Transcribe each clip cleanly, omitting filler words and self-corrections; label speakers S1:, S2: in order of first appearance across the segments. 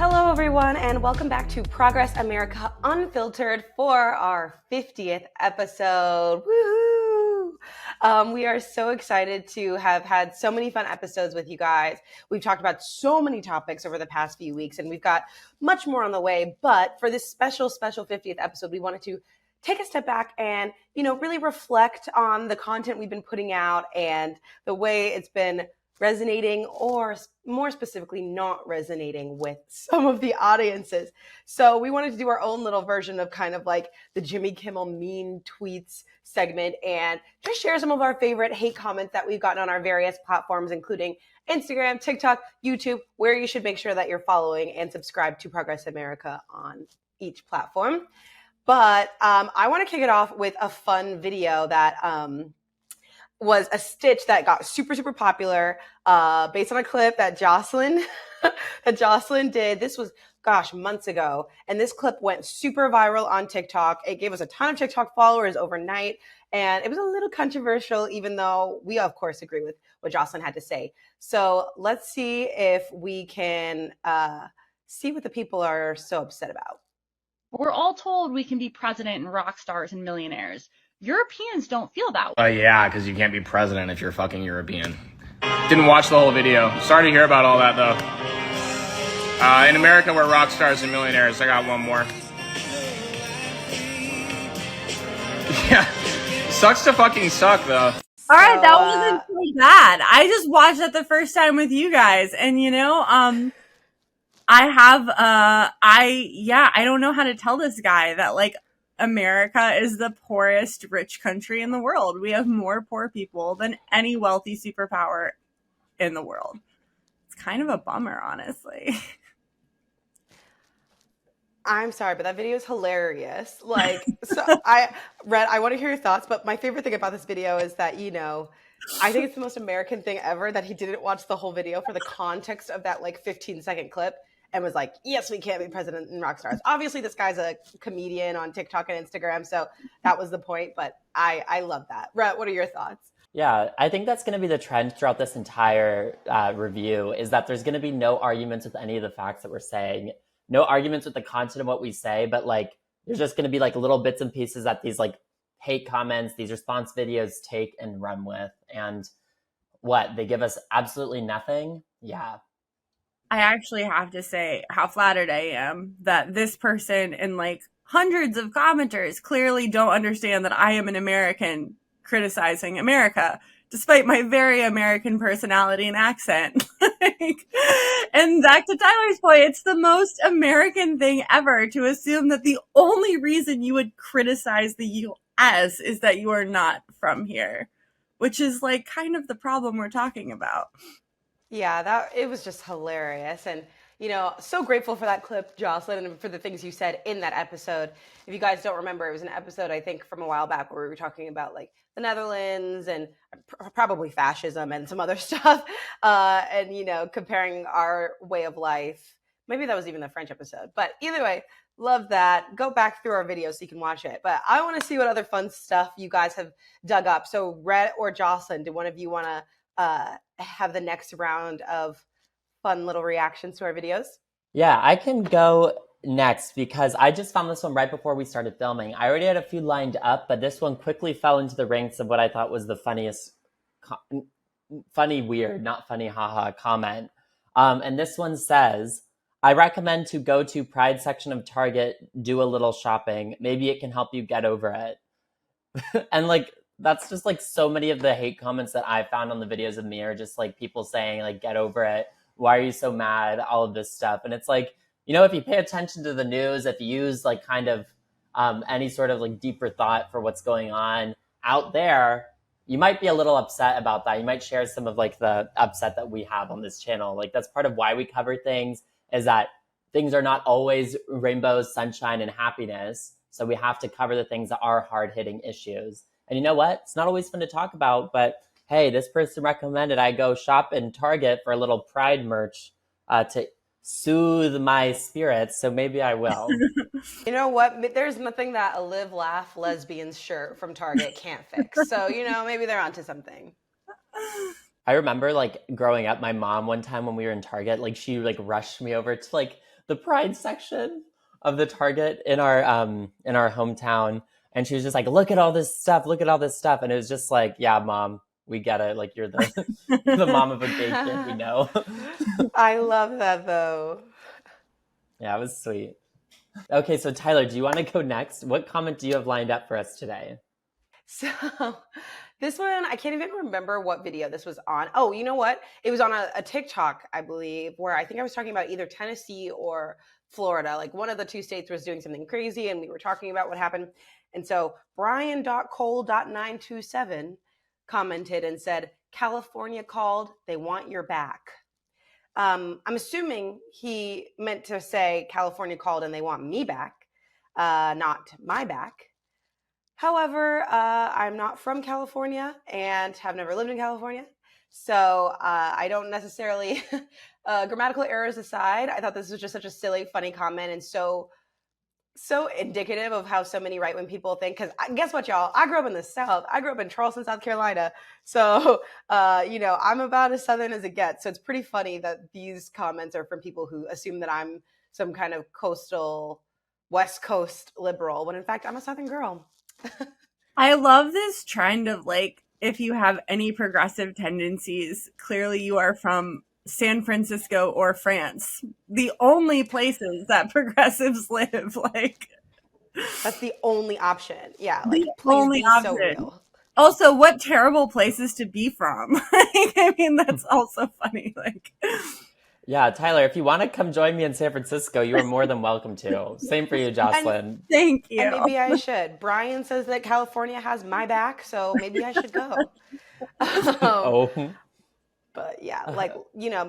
S1: Hello, everyone, and welcome back to Progress America Unfiltered for our 50th episode. Woohoo! We are so excited to have had so many fun episodes with you guys. We've talked about so many topics over the past few weeks, and we've got much more on the way. But for this special 50th episode, we wanted to take a step back and, really reflect on the content we've been putting out and the way it's been resonating, or more specifically, not resonating with some of the audiences. So we wanted to do our own little version of kind of like the Jimmy Kimmel mean tweets segment and just share some of our favorite hate comments that we've gotten on our various platforms, including Instagram, TikTok, YouTube, where you should make sure that you're following and subscribe to Progress America on each platform. But I want to kick it off with a fun video that was a stitch that got super popular based on a clip that Jocelyn did. This was, months ago. And this clip went super viral on TikTok. It gave us a ton of TikTok followers overnight. And it was a little controversial, even though we, of course, agree with what Jocelyn had to say. So let's see if we can see what the people are so upset about.
S2: We're all told we can be president and rock stars and millionaires. Europeans don't feel that way.
S3: Yeah, because you can't be president if you're fucking European. Didn't watch the whole video. Sorry to hear about all that, though. In America, we're rock stars and millionaires. I got one more. Yeah. Sucks to fucking suck, though.
S4: All right, that wasn't too bad. I just watched that the first time with you guys, and I don't know how to tell this guy that, like, America is the poorest rich country in the world. We have more poor people than any wealthy superpower in the world. It's kind of a bummer, honestly.
S1: I'm sorry, but that video is hilarious. Rhett, I want to hear your thoughts, but my favorite thing about this video is that, I think it's the most American thing ever that he didn't watch the whole video for the context of that 15-second clip. And was like, yes, we can't be president and rock stars. Obviously, this guy's a comedian on TikTok and Instagram, so that was the point. But I love that. Rhett, what are your thoughts?
S5: Yeah, I think that's going to be the trend throughout this entire review, is that there's going to be no arguments with any of the facts that we're saying, no arguments with the content of what we say, but there's just going to be little bits and pieces that these hate comments, these response videos take and run with. And they give us absolutely nothing? Yeah.
S4: I actually have to say how flattered I am that this person and hundreds of commenters clearly don't understand that I am an American criticizing America, despite my very American personality and accent. And back to Tyler's point, it's the most American thing ever to assume that the only reason you would criticize the U.S. is that you are not from here, which is kind of the problem we're talking about.
S1: Yeah, it was just hilarious. And, so grateful for that clip, Jocelyn, and for the things you said in that episode. If you guys don't remember, it was an episode, I think, from a while back where we were talking about the Netherlands and probably fascism and some other stuff. And, comparing our way of life. Maybe that was even the French episode. But either way, love that. Go back through our video so you can watch it. But I want to see what other fun stuff you guys have dug up. So Rhett or Jocelyn, do one of you want to have the next round of fun little reactions to our videos?
S5: Yeah, I can go next because I just found this one right before we started filming. I already had a few lined up, but this one quickly fell into the ranks of what I thought was the funniest, funny, weird, not funny, haha comment. And this one says, I recommend to go to Pride section of Target, do a little shopping. Maybe it can help you get over it. And that's just so many of the hate comments that I found on the videos of me are just people saying get over it. Why are you so mad? All of this stuff. And it's if you pay attention to the news, if you use any sort of deeper thought for what's going on out there, you might be a little upset about that. You might share some of the upset that we have on this channel. That's part of why we cover things, is that things are not always rainbows, sunshine, and happiness. So we have to cover the things that are hard-hitting issues. And you know what? It's not always fun to talk about, but hey, this person recommended I go shop in Target for a little Pride merch to soothe my spirits, so maybe I will.
S1: You know what? There's nothing that a live, laugh, lesbians shirt from Target can't fix. So, maybe they're onto something.
S5: I remember growing up, my mom one time when we were in Target, she rushed me over to the pride section of the Target in our hometown, and she was just like, look at all this stuff, and it was just like, yeah, mom, we get it, like you're the the mom of a gay kid, we know.
S1: I love that though.
S5: Yeah, it was sweet. Okay, so Tyler, do you want to go next? What comment do you have lined up for us today?
S1: So this one, I can't even remember what video this was on. Oh, you know what? It was on a TikTok, I believe, where I think I was talking about either Tennessee or Florida. Like one of the two states was doing something crazy, and we were talking about what happened. And so Brian.cole.927 commented and said, California called, they want your back. I'm assuming he meant to say California called and they want me back, not my back. However, I'm not from California and have never lived in California. So I don't necessarily, grammatical errors aside, I thought this was just such a silly, funny comment and so indicative of how so many right-wing people think. Because guess what, y'all? I grew up in the South. I grew up in Charleston, South Carolina. So, I'm about as Southern as it gets. So it's pretty funny that these comments are from people who assume that I'm some kind of coastal West Coast liberal, when in fact, I'm a Southern girl.
S4: I love this trend of like, if you have any progressive tendencies, clearly you are from San Francisco or France. The only places that progressives live, like.
S1: That's the only option. Yeah, like,
S4: The
S1: please
S4: only
S1: be so
S4: option.
S1: real.
S4: Also, what terrible places to be from. I mean, that's also funny. Like,
S5: Yeah, Tyler, if you want to come join me in San Francisco, you are more than welcome to. Same for you, Jocelyn.
S4: thank you.
S1: And maybe I should. Brian says that California has my back, so maybe I should go.
S5: Oh.
S1: But yeah, like,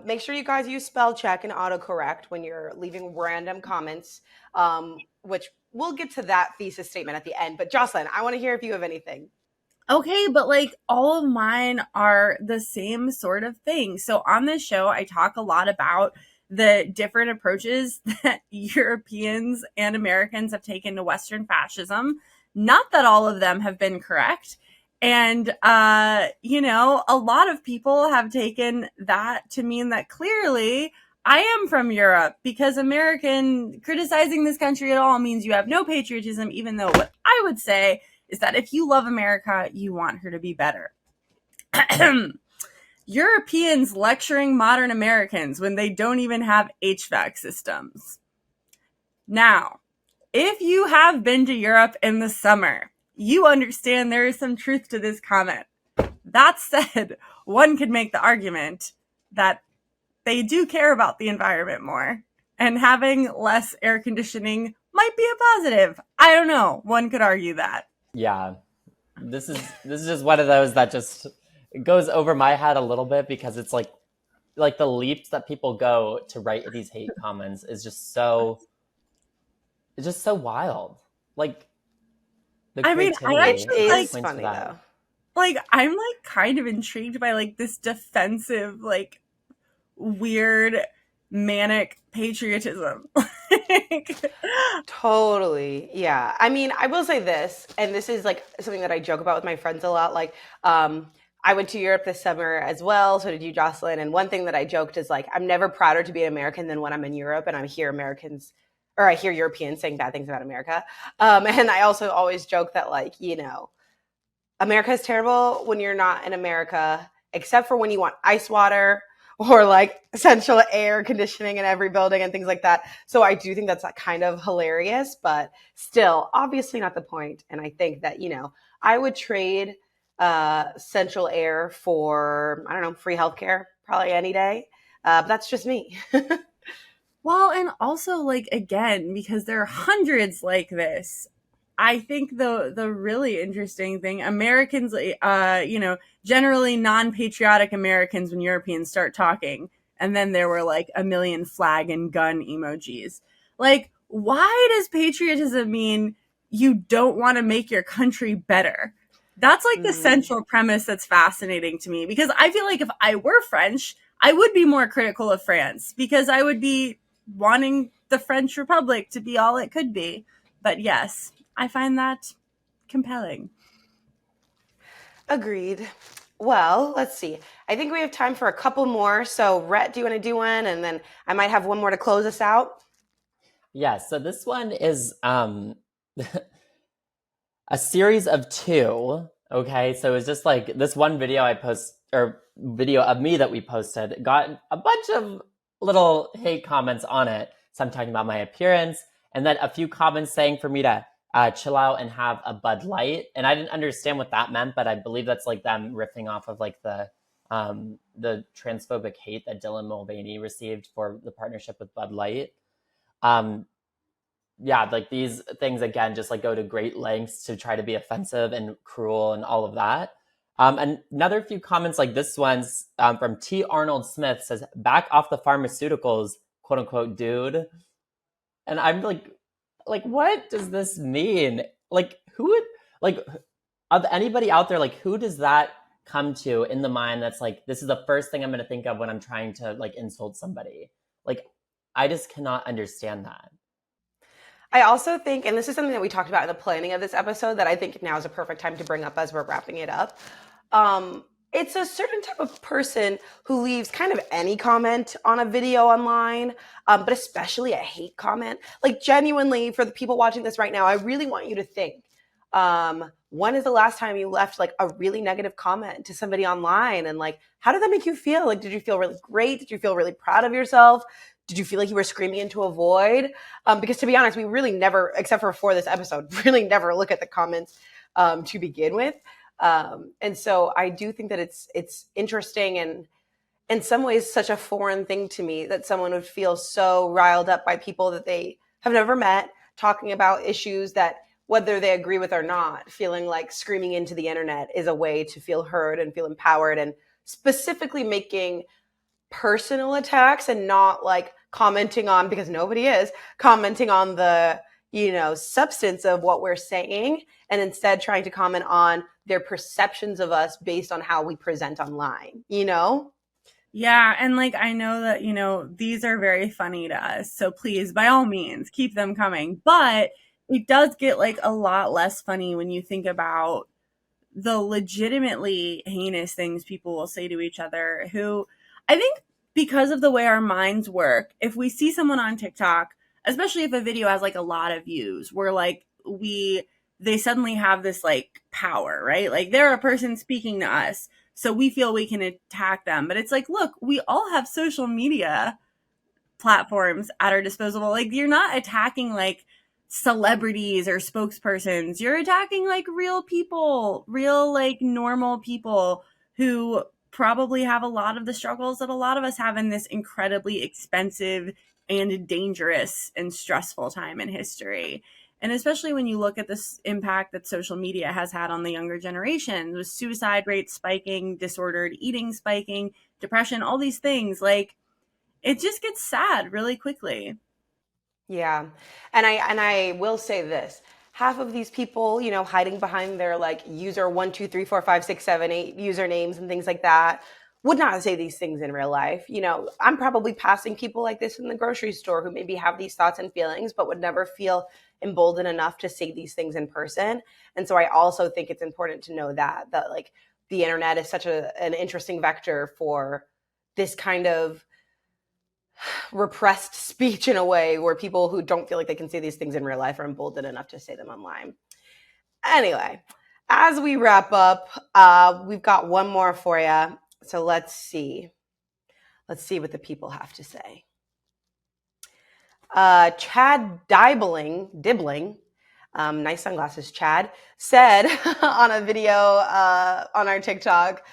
S1: make sure you guys use spell check and autocorrect when you're leaving random comments, which we'll get to that thesis statement at the end. But Jocelyn, I want to hear if you have anything.
S4: Okay, but like all of mine are the same sort of thing. So on this show, I talk a lot about the different approaches that Europeans and Americans have taken to Western fascism. Not that all of them have been correct. And, a lot of people have taken that to mean that clearly I am from Europe, because criticizing this country at all means you have no patriotism, even though what I would say is that if you love America, you want her to be better. Europeans lecturing modern Americans when they don't even have HVAC systems. Now, if you have been to Europe in the summer, you understand there is some truth to this comment. That said, one could make the argument that they do care about the environment more, and having less air conditioning might be a positive. I don't know. One could argue that.
S5: Yeah. This is just one of those that just goes over my head a little bit, because it's like the leaps that people go to write these hate comments is just so wild. Like,
S4: I mean, I actually
S1: like funny though.
S4: Like, I'm like kind of intrigued by like this defensive, like weird manic patriotism.
S1: Totally. Yeah. I mean, I will say this, and this is like something that I joke about with my friends a lot. Like, I went to Europe this summer as well. So did you, Jocelyn. And one thing that I joked is like, I'm never prouder to be an American than when I'm in Europe and I hear Europeans saying bad things about America. And I also always joke that like, America is terrible when you're not in America, except for when you want ice water or like central air conditioning in every building and things like that. So I do think that's kind of hilarious, but still obviously not the point. And I think that, I would trade central air for, I don't know, free healthcare probably any day. But that's just me.
S4: Well, and also like, again, because there are hundreds like this, I think the really interesting thing, Americans, generally non-patriotic Americans, when Europeans start talking, and then there were like a million flag and gun emojis. Like, why does patriotism mean you don't want to make your country better? That's like the central premise that's fascinating to me, because I feel like if I were French, I would be more critical of France, because I would be wanting the French Republic to be all it could be. But yes, I find that compelling.
S1: Agreed. Well, let's see. I think we have time for a couple more. So, Rhett, do you want to do one? And then I might have one more to close us out.
S5: Yeah, so this one is a series of two. Okay, so it's just like this one video I post or video of me that we posted got a bunch of little hate comments on it. Some talking about my appearance, and then a few comments saying for me to chill out and have a Bud Light. And I didn't understand what that meant, but I believe that's like them riffing off of like the transphobic hate that Dylan Mulvaney received for the partnership with Bud Light. Um, yeah, like these things again just like go to great lengths to try to be offensive and cruel and all of that. And another few comments like this one's from T. Arnold Smith says, "Back off the pharmaceuticals, quote unquote, dude." And I'm like, what does this mean? Like, who would like of anybody out there? Like, who does that come to in the mind? That's like, this is the first thing I'm going to think of when I'm trying to like insult somebody. Like, I just cannot understand that.
S1: I also think, and this is something that we talked about in the planning of this episode, that I think now is a perfect time to bring up as we're wrapping it up. It's a certain type of person who leaves kind of any comment on a video online, but especially a hate comment. Like, genuinely, for the people watching this right now, I really want you to think, when is the last time you left like a really negative comment to somebody online? And like, how did that make you feel? Like, did you feel really great? Did you feel really proud of yourself? Did you feel like you were screaming into a void? Because to be honest, we really never, except for this episode, really never look at the comments to begin with. And so I do think that it's interesting and in some ways such a foreign thing to me that someone would feel so riled up by people that they have never met, talking about issues that whether they agree with or not, feeling like screaming into the internet is a way to feel heard and feel empowered, and specifically making personal attacks and not like commenting on, because nobody is commenting on the substance of what we're saying, and instead trying to comment on their perceptions of us based on how we present online.
S4: Yeah, and like I know that these are very funny to us, so please by all means keep them coming, but it does get like a lot less funny when you think about the legitimately heinous things people will say to each other, who I think, because of the way our minds work, if we see someone on TikTok, especially if a video has like a lot of views, where like they suddenly have this like power, right? Like they're a person speaking to us, so we feel we can attack them. But it's like, look, we all have social media platforms at our disposal. Like, you're not attacking like celebrities or spokespersons. You're attacking like real people, real like normal people who probably have a lot of the struggles that a lot of us have in this incredibly expensive and dangerous and stressful time in history. And especially when you look at this impact that social media has had on the younger generation, with suicide rates spiking, disordered eating spiking, depression, all these things, like it just gets sad really quickly.
S1: Yeah. And I will say this. Half of these people, hiding behind their like user 1 2 3 4 5 6 7 8 usernames and things like that, would not say these things in real life. I'm probably passing people like this in the grocery store who maybe have these thoughts and feelings, but would never feel emboldened enough to say these things in person. And so I also think it's important to know that like the internet is such an interesting vector for this kind of repressed speech, in a way where people who don't feel like they can say these things in real life are emboldened enough to say them online. Anyway, as we wrap up, we've got one more for you. So let's see what the people have to say. Chad Dibbling, nice sunglasses, Chad, said on a video on our TikTok,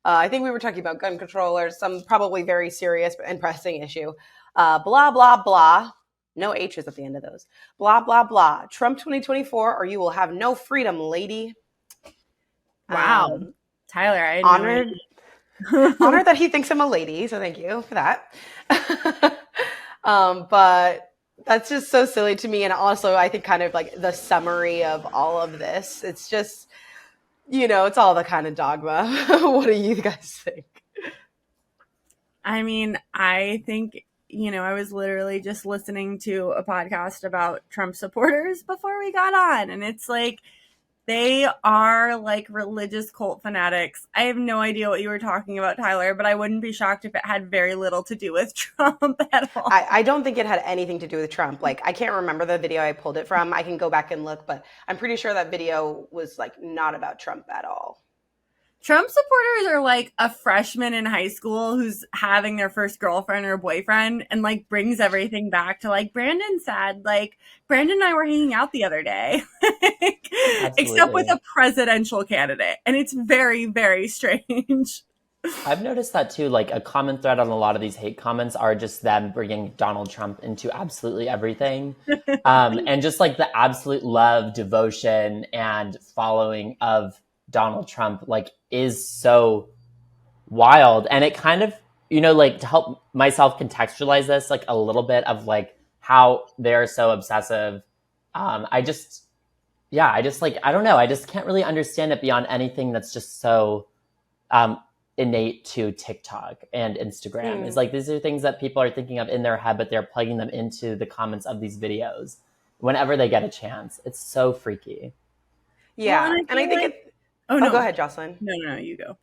S1: I think we were talking about gun control or some probably very serious and pressing issue. Blah, blah, blah. No H's at the end of those. Blah, blah, blah. Trump 2024, or you will have no freedom, lady.
S4: Wow. Tyler, I
S1: honored that he thinks I'm a lady, so thank you for that. But that's just so silly to me. And also, I think kind of like the summary of all of this. It's just, it's all the kind of dogma. What do you guys think?
S4: I mean, I think, I was literally just listening to a podcast about Trump supporters before we got on. And it's like, They are like religious cult fanatics. I have no idea what you were talking about, Tyler, but I wouldn't be shocked if it had very little to do with Trump at all.
S1: I don't think it had anything to do with Trump. Like, I can't remember the video I pulled it from. I can go back and look, but I'm pretty sure that video was like not about Trump at all.
S4: Trump supporters are like a freshman in high school who's having their first girlfriend or boyfriend and like brings everything back to like Brandon said, like Brandon and I were hanging out the other day, except with a presidential candidate. And it's very, very strange.
S5: I've noticed that too. Like a common thread on a lot of these hate comments are just them bringing Donald Trump into absolutely everything. And just like the absolute love, devotion, and following of Donald Trump, like, is so wild. And it kind of, like, to help myself contextualize this, like a little bit of like how they're so obsessive. I just like, I don't know. I just can't really understand it beyond anything that's just so innate to TikTok and Instagram. It's like, these are things that people are thinking of in their head, but they're plugging them into the comments of these videos whenever they get a chance. It's so freaky.
S1: Yeah. Well, and I think like...
S4: Oh, no.
S1: Go ahead, Jocelyn.
S4: No, you go.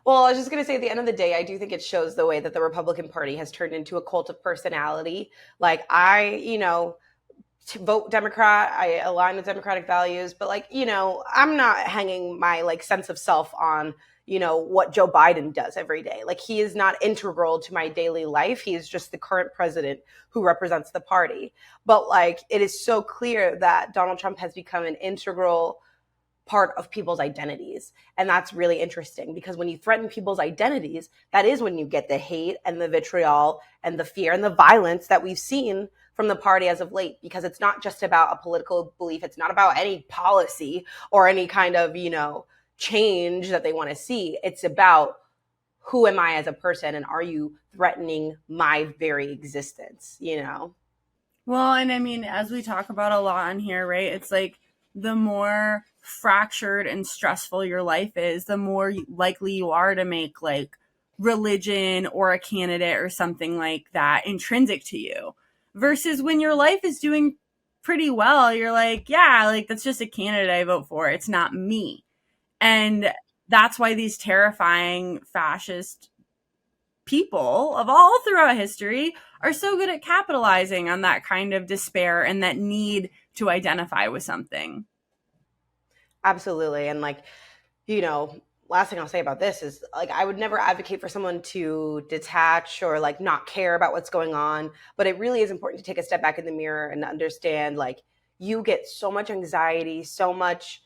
S1: Well, I was just going to say, at the end of the day, I do think it shows the way that the Republican Party has turned into a cult of personality. Like, vote Democrat, I align with Democratic values, but like, I'm not hanging my like sense of self on, what Joe Biden does every day. Like, he is not integral to my daily life. He is just the current president who represents the party. But like, it is so clear that Donald Trump has become an integral part of people's identities. And that's really interesting, because when you threaten people's identities, that is when you get the hate and the vitriol and the fear and the violence that we've seen from the party as of late, because it's not just about a political belief. It's not about any policy or any kind of, change that they want to see. It's about, who am I as a person, and are you threatening my very existence,
S4: Well, and I mean, as we talk about a lot on here, right? It's like, the more fractured and stressful your life is, the more likely you are to make like religion or a candidate or something like that intrinsic to you. Versus when your life is doing pretty well, you're like, yeah, like that's just a candidate I vote for. It's not me. And that's why these terrifying fascist people of all throughout history are so good at capitalizing on that kind of despair and that need to identify with something.
S1: Absolutely. And like, last thing I'll say about this is like, I would never advocate for someone to detach or like not care about what's going on. But it really is important to take a step back in the mirror and understand, like, you get so much anxiety, so much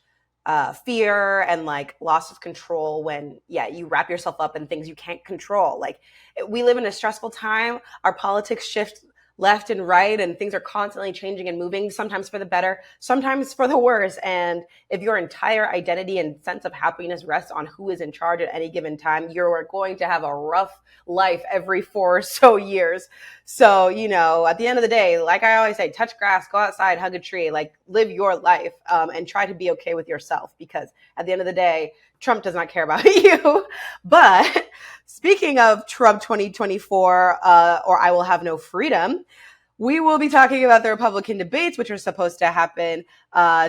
S1: fear and like loss of control when you wrap yourself up in things you can't control. Like, we live in a stressful time. Our politics shift left and right, and things are constantly changing and moving, sometimes for the better, sometimes for the worse. And if your entire identity and sense of happiness rests on who is in charge at any given time, you're going to have a rough life every 4 or so years. So, at the end of the day, like I always say, touch grass, go outside, hug a tree, like, live your life, and try to be okay with yourself, because at the end of the day, Trump does not care about you. But speaking of Trump 2024, or I will have no freedom, we will be talking about the Republican debates, which are supposed to happen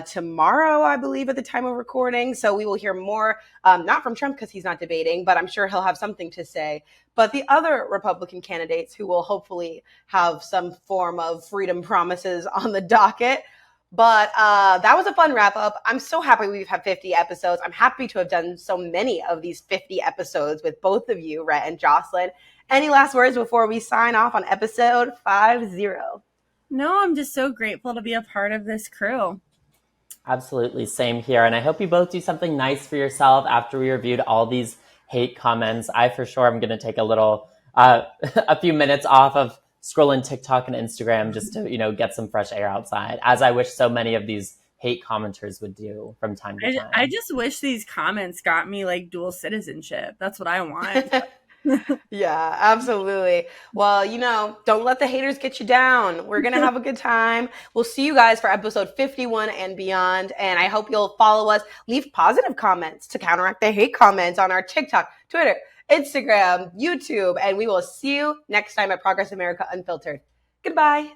S1: tomorrow, I believe, at the time of recording. So we will hear more, not from Trump because he's not debating, but I'm sure he'll have something to say. But the other Republican candidates who will hopefully have some form of freedom promises on the docket. But that was a fun wrap up. I'm so happy we've had 50 episodes. I'm happy to have done so many of these 50 episodes with both of you, Rhett and Jocelyn. Any last words before we sign off on episode 50?
S4: No, I'm just so grateful to be a part of this crew.
S5: Absolutely. Same here. And I hope you both do something nice for yourself after we reviewed all these hate comments. I for sure am going to take a few minutes off of scrolling TikTok and Instagram just to, get some fresh air outside, as I wish so many of these hate commenters would do from time to time.
S4: I just wish these comments got me like dual citizenship. That's what I want.
S1: Yeah, absolutely. Well, don't let the haters get you down. We're going to have a good time. We'll see you guys for episode 51 and beyond. And I hope you'll follow us. Leave positive comments to counteract the hate comments on our TikTok, Twitter, Instagram, YouTube, and we will see you next time at Progress America Unfiltered. Goodbye.